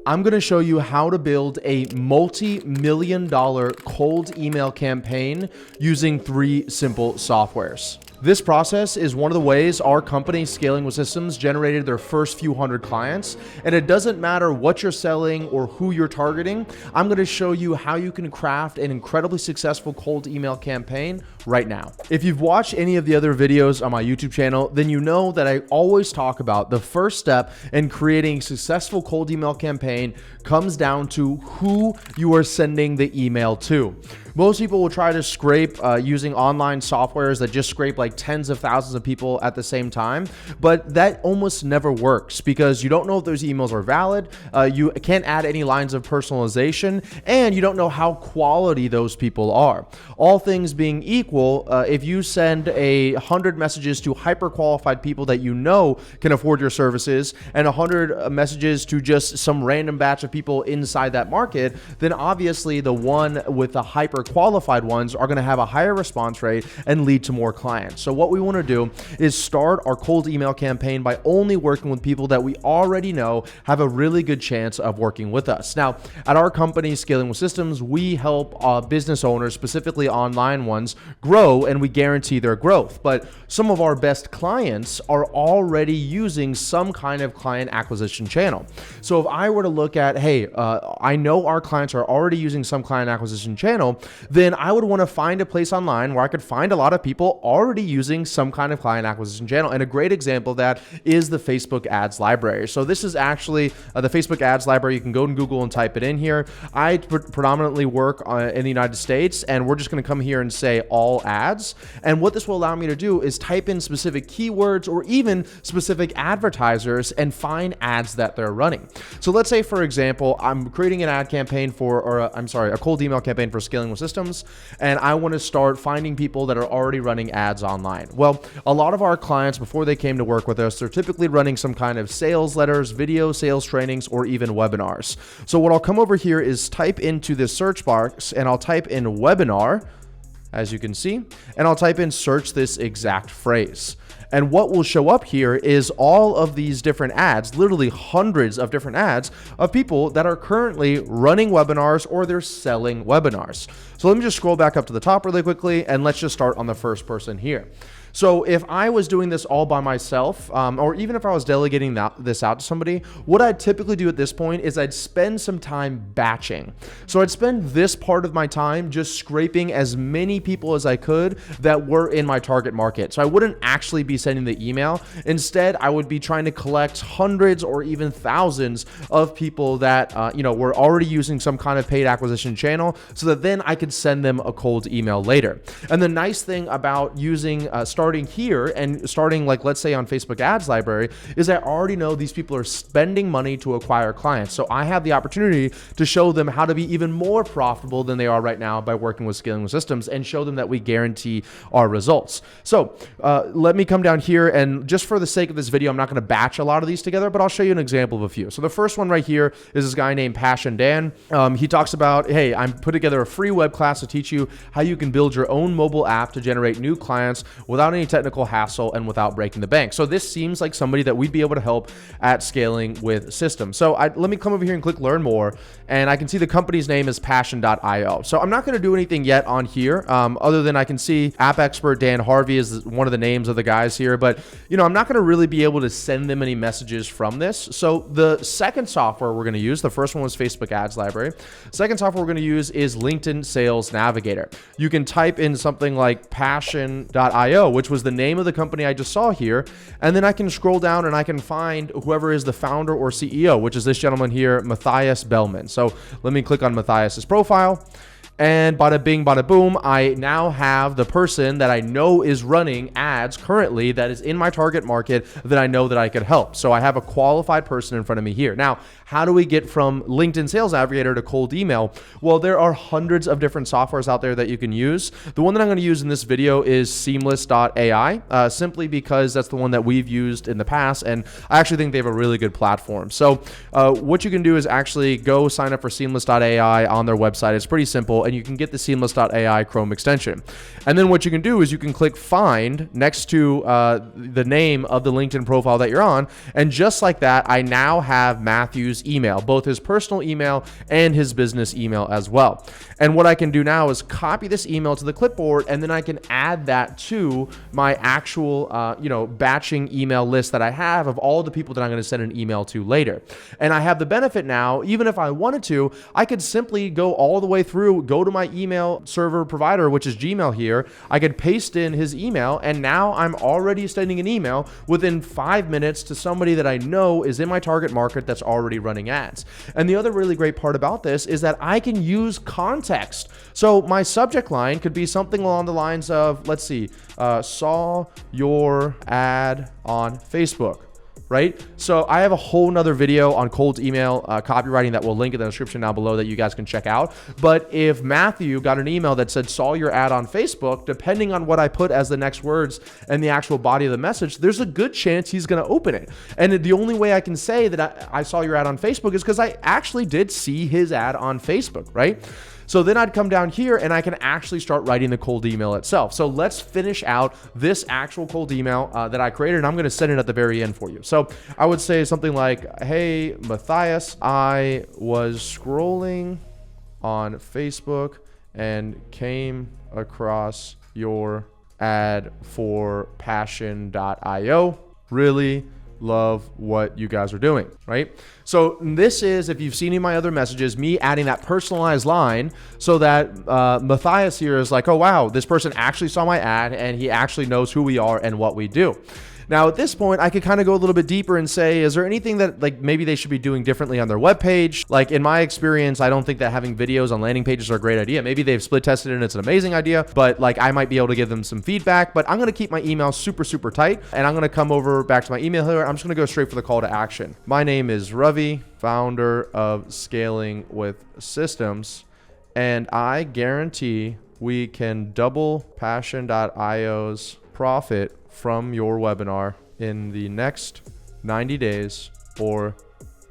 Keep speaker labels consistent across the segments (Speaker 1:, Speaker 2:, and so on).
Speaker 1: I'm going to show you how to build a multi-million-dollar cold email campaign using 3 simple softwares. This process is one of the ways our company, Scaling with Systems, generated their first few hundred clients. And it doesn't matter what you're selling or who you're targeting. I'm going to show you how you can craft an incredibly successful cold email campaign right now. If you've watched any of the other videos on my YouTube channel, then you know that I always talk about the first step in creating a successful cold email campaign comes down to who you are sending the email to. Most people will try to scrape using online softwares that just scrape like tens of thousands of people at the same time, but that almost never works because you don't know if those emails are valid, you can't add any lines of personalization, and you don't know how quality those people are. All things being equal, if you send 100 messages to hyper-qualified people that you know can afford your services and 100 messages to just some random batch of people inside that market, then obviously the one with the hyper-qualified ones are going to have a higher response rate and lead to more clients. So what we want to do is start our cold email campaign by only working with people that we already know have a really good chance of working with us. Now, at our company, Scaling with Systems, we help business owners, specifically online ones, grow, and we guarantee their growth. But some of our best clients are already using some kind of client acquisition channel. So if I were to look at, hey, I know our clients are already using some client acquisition channel, then I would want to find a place online where I could find a lot of people already using some kind of client acquisition channel. And a great example of that is the Facebook ads library. So this is actually the Facebook ads library. You can go to Google and type it in here. I predominantly work in the United States, and we're just going to come here and say all ads. And what this will allow me to do is type in specific keywords or even specific advertisers and find ads that they're running. So let's say, for example, I'm creating an ad campaign a cold email campaign for Scaling with Systems, and I want to start finding people that are already running ads online. Well, a lot of our clients, before they came to work with us, they're typically running some kind of sales letters, video sales trainings, or even webinars. So what I'll come over here is type into this search box, and I'll type in webinar, as you can see, and I'll type in search this exact phrase. And what will show up here is all of these different ads, literally hundreds of different ads of people that are currently running webinars or they're selling webinars. So let me just scroll back up to the top really quickly, and let's just start on the first person here. So if I was doing this all by myself, or even if I was delegating this out to somebody, what I'd typically do at this point is I'd spend some time batching. So I'd spend this part of my time just scraping as many people as I could that were in my target market. So I wouldn't actually be sending the email. Instead, I would be trying to collect hundreds or even thousands of people that were already using some kind of paid acquisition channel, so that then I could send them a cold email later. And the nice thing about using starting here and starting, like, let's say on Facebook ads library, is I already know these people are spending money to acquire clients. So I have the opportunity to show them how to be even more profitable than they are right now by working with Scaling with Systems, and show them that we guarantee our results. So let me come down here, and just for the sake of this video, I'm not going to batch a lot of these together, but I'll show you an example of a few. So the first one right here is this guy named Passion Dan. He talks about, hey, I'm put together a free web class to teach you how you can build your own mobile app to generate new clients without any technical hassle and without breaking the bank. So this seems like somebody that we'd be able to help at Scaling with Systems. So let me come over here and click learn more, and I can see the company's name is passion.io. So I'm not going to do anything yet on here, other than I can see app expert Dan Harvey is one of the names of the guys here, but I'm not going to really be able to send them any messages from this. So the second software we're going to use, the first one was Facebook ads library. Second software we're going to use is LinkedIn Sales Navigator. You can type in something like passion.io, which was the name of the company I just saw here. And then I can scroll down and I can find whoever is the founder or CEO, which is this gentleman here, Matthias Bellman. So let me click on Matthias's profile. And bada bing, bada boom, I now have the person that I know is running ads currently that is in my target market that I know that I could help. So I have a qualified person in front of me here. Now, how do we get from LinkedIn Sales Navigator to cold email? Well, there are hundreds of different softwares out there that you can use. The one that I'm going to use in this video is Seamless.ai, simply because that's the one that we've used in the past, and I actually think they have a really good platform. So what you can do is actually go sign up for Seamless.ai on their website. It's pretty simple. and you can get the seamless.ai Chrome extension. And then what you can do is you can click find next to the name of the LinkedIn profile that you're on. And just like that, I now have Matthew's email, both his personal email and his business email as well. And what I can do now is copy this email to the clipboard, and then I can add that to my actual, batching email list that I have of all the people that I'm going to send an email to later. And I have the benefit now, even if I wanted to, I could simply go all the way through, go to my email server provider, which is Gmail here. I could paste in his email, and now I'm already sending an email within 5 minutes to somebody that I know is in my target market that's already running ads. And the other really great part about this is that I can use context. So my subject line could be something along the lines of, let's see, saw your ad on Facebook, right? So I have a whole nother video on cold email copywriting that we'll link in the description down below that you guys can check out. But if Matthew got an email that said, saw your ad on Facebook, depending on what I put as the next words and the actual body of the message, there's a good chance he's going to open it. And the only way I can say that I saw your ad on Facebook is because I actually did see his ad on Facebook, right? So then I'd come down here and I can actually start writing the cold email itself. So let's finish out this actual cold email that I created, and I'm going to send it at the very end for you. So I would say something like, hey, Matthias, I was scrolling on Facebook and came across your ad for passion.io. Really love what you guys are doing, right? So this is, if you've seen any of my other messages, me adding that personalized line so that Matthias here is like, oh, wow, this person actually saw my ad and he actually knows who we are and what we do. Now, at this point, I could kind of go a little bit deeper and say, is there anything that like maybe they should be doing differently on their webpage? Like in my experience, I don't think that having videos on landing pages are a great idea. Maybe they've split tested it and it's an amazing idea, but like I might be able to give them some feedback. But I'm going to keep my email super, super tight, and I'm going to come over back to my email here. I'm just going to go straight for the call to action. My name is Ravi, founder of Scaling with Systems, and I guarantee we can double Passion.io's profit from your webinar in the next 90 days, or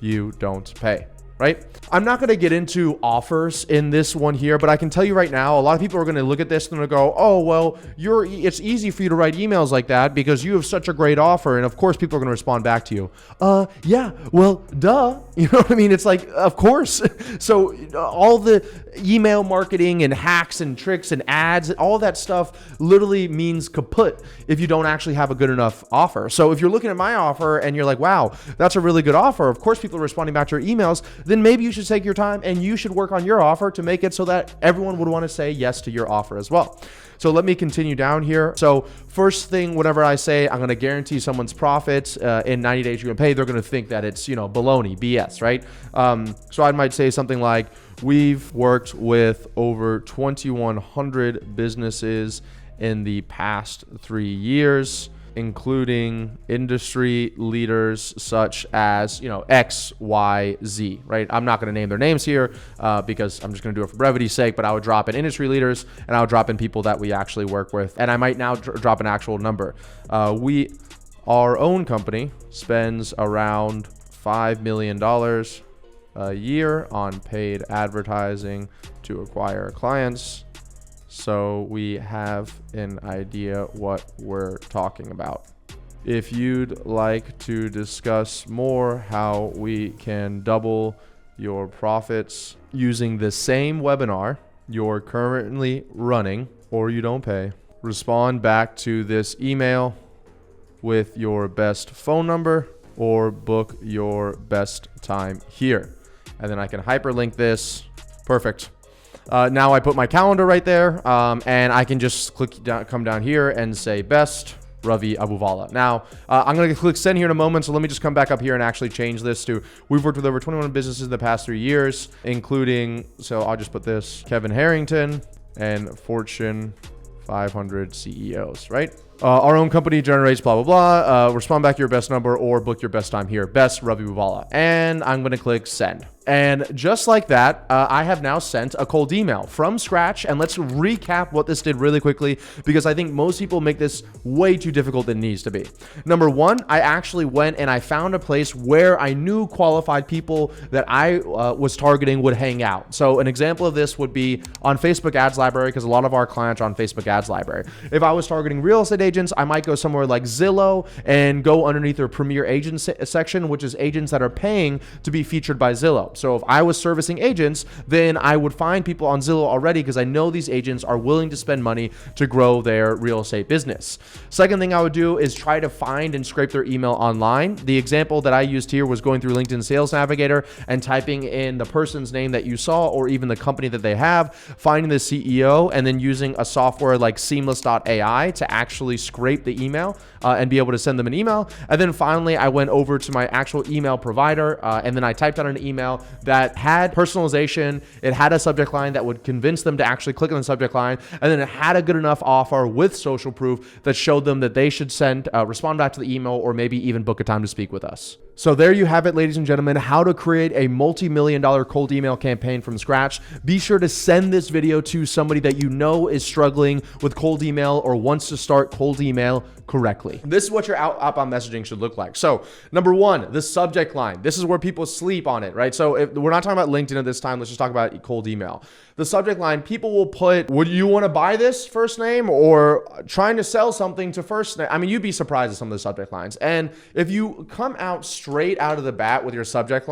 Speaker 1: you don't pay, right? I'm not going to get into offers in this one here, but I can tell you right now, a lot of people are going to look at this and they're going to go, oh, well, it's easy for you to write emails like that because you have such a great offer. And of course, people are going to respond back to you. Yeah, well, duh. You know what I mean? It's like, of course. So all the email marketing and hacks and tricks and ads, all that stuff literally means kaput if you don't actually have a good enough offer. So if you're looking at my offer and you're like, wow, that's a really good offer. Of course, people are responding back to your emails. Then maybe you should take your time and you should work on your offer to make it so that everyone would want to say yes to your offer as well. So let me continue down here. So first thing, whenever I say I'm going to guarantee someone's profits in 90 days, you're going to pay, they're going to think that it's, baloney, BS, right? So I might say something like, we've worked with over 2,100 businesses in the past 3 years, including industry leaders such as, X, Y, Z, right? I'm not going to name their names here because I'm just going to do it for brevity's sake, but I would drop in industry leaders and I would drop in people that we actually work with. And I might now drop an actual number. Our own company spends around $5 million a year on paid advertising to acquire clients. So we have an idea what we're talking about. If you'd like to discuss more how we can double your profits using the same webinar you're currently running, or you don't pay, respond back to this email with your best phone number or book your best time here. And then I can hyperlink this. Perfect. Now I put my calendar right there, and I can just come down here and say best Ravi Abuvala. Now I'm going to click send here in a moment. So let me just come back up here and actually change this to, we've worked with over 21 businesses in the past 3 years, including, so I'll just put this, Kevin Harrington and Fortune 500 CEOs, right? Our own company generates blah, blah, blah. Respond back your best number or book your best time here. Best Ravi Abuvala. And I'm going to click send. And just like that, I have now sent a cold email from scratch. And let's recap what this did really quickly, because I think most people make this way too difficult than it needs to be. Number one, I actually went and I found a place where I knew qualified people that I was targeting would hang out. So an example of this would be on Facebook Ads Library, because a lot of our clients are on Facebook Ads Library. If I was targeting real estate agents, I might go somewhere like Zillow and go underneath their Premier Agent section, which is agents that are paying to be featured by Zillow. So if I was servicing agents, then I would find people on Zillow already, because I know these agents are willing to spend money to grow their real estate business. Second thing I would do is try to find and scrape their email online. The example that I used here was going through LinkedIn Sales Navigator and typing in the person's name that you saw, or even the company that they have, finding the CEO, and then using a software like seamless.ai to actually scrape the email and be able to send them an email. And then finally, I went over to my actual email provider and then I typed out an email that had personalization. It had a subject line that would convince them to actually click on the subject line. And then it had a good enough offer with social proof that showed them that they should respond back to the email, or maybe even book a time to speak with us. So there you have it, ladies and gentlemen, how to create a multi-million-dollar cold email campaign from scratch. Be sure to send this video to somebody that you know is struggling with cold email or wants to start cold email correctly. This is what your outbound messaging should look like. So number one, the subject line. This is where people sleep on it, right? So if we're not talking about LinkedIn at this time, let's just talk about cold email. The subject line, people will put, would you want to buy this, first name, or trying to sell something to first name. I mean, you'd be surprised at some of the subject lines. And if you come out straight out of the bat with your subject line,